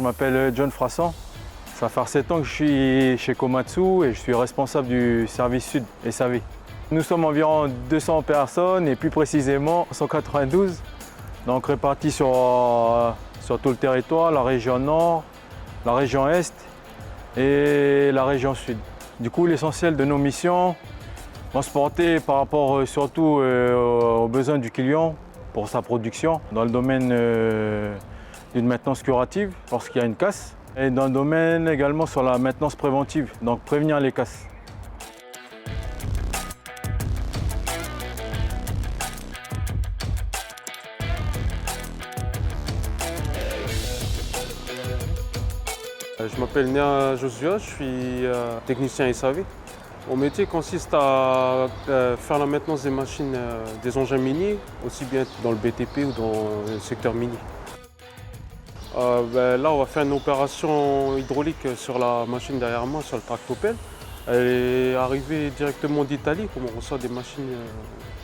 m'appelle John Frassan. Ça fait 7 ans que je suis chez Komatsu et je suis responsable du service sud SAV. Nous sommes environ 200 personnes et plus précisément 192, donc répartis sur tout le territoire, la région nord, la région est et la région sud. Du coup, l'essentiel de nos missions vont se porter par rapport surtout aux besoins du client pour sa production dans le domaine d'une maintenance curative lorsqu'il y a une casse et dans le domaine également sur la maintenance préventive, donc prévenir les casses. Je m'appelle Néa Joshua, je suis technicien SAV. Mon métier consiste à faire la maintenance des machines, des engins miniers, aussi bien dans le BTP ou dans le secteur minier. Là, on va faire une opération hydraulique sur la machine derrière moi, sur le tractopelle. Elle est arrivée directement d'Italie, comme on reçoit des machines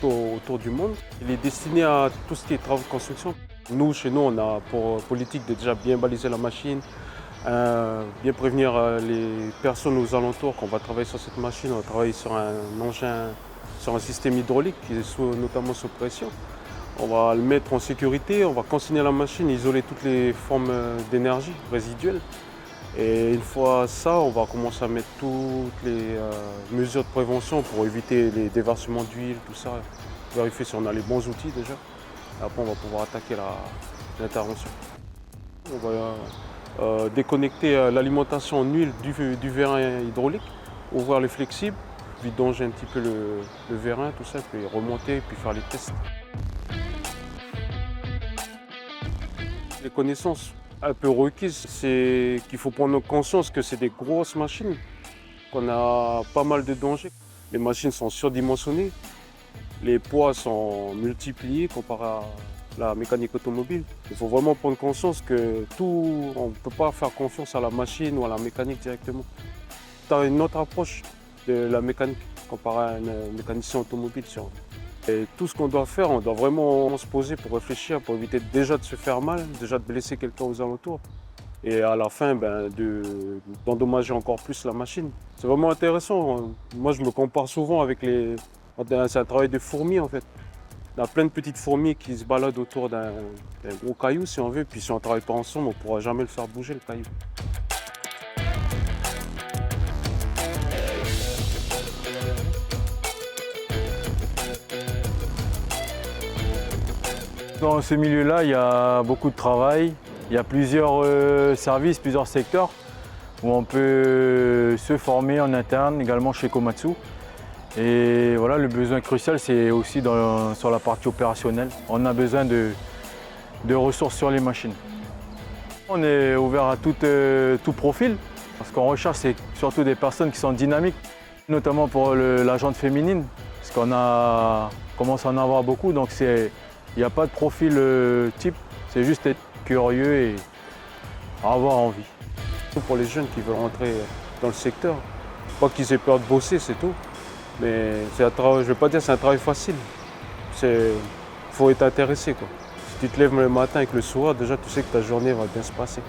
autour du monde. Elle est destinée à tout ce qui est travaux de construction. Nous, chez nous, on a pour politique de déjà bien baliser la machine, bien prévenir les personnes aux alentours qu'on va travailler sur cette machine. On va travailler sur un engin, sur un système hydraulique qui est notamment sous pression. On va le mettre en sécurité, on va consigner la machine, isoler toutes les formes d'énergie résiduelles. Et une fois ça, on va commencer à mettre toutes les mesures de prévention pour éviter les déversements d'huile, tout ça. Vérifier si on a les bons outils déjà. Et après, on va pouvoir attaquer l'intervention. On va déconnecter l'alimentation en huile du vérin hydraulique, ouvrir les flexibles, vidanger un petit peu le vérin, tout ça, puis remonter, puis faire les tests. Les connaissances un peu requises, c'est qu'il faut prendre conscience que c'est des grosses machines, qu'on a pas mal de dangers. Les machines sont surdimensionnées, les poids sont multipliés comparé à la mécanique automobile. Il faut vraiment prendre conscience que on ne peut pas faire confiance à la machine ou à la mécanique directement. Tu as une autre approche de la mécanique comparé à un mécanicien automobile. Et tout ce qu'on doit faire, on doit vraiment se poser pour réfléchir, pour éviter déjà de se faire mal, déjà de blesser quelqu'un aux alentours. Et à la fin, d'endommager encore plus la machine. C'est vraiment intéressant. Moi, je me compare souvent avec c'est un travail de fourmis en fait. Il y a plein de petites fourmis qui se baladent autour d'un gros caillou si on veut, puis si on ne travaille pas ensemble, on ne pourra jamais le faire bouger le caillou. Dans ce milieu-là, il y a beaucoup de travail. Il y a plusieurs services, plusieurs secteurs où on peut se former en interne, également chez Komatsu. Et voilà, le besoin crucial, c'est aussi sur la partie opérationnelle. On a besoin de ressources sur les machines. On est ouvert à tout profil, parce qu'on recherche c'est surtout des personnes qui sont dynamiques, notamment pour la jante féminine, parce qu'on commence à en avoir beaucoup, donc il n'y a pas de profil type, c'est juste être curieux et avoir envie. Pour les jeunes qui veulent rentrer dans le secteur, pas qu'ils aient peur de bosser, c'est tout. Mais je ne vais pas dire que c'est un travail facile. Il faut être intéressé, quoi. Si tu te lèves le matin avec le sourire, déjà tu sais que ta journée va bien se passer.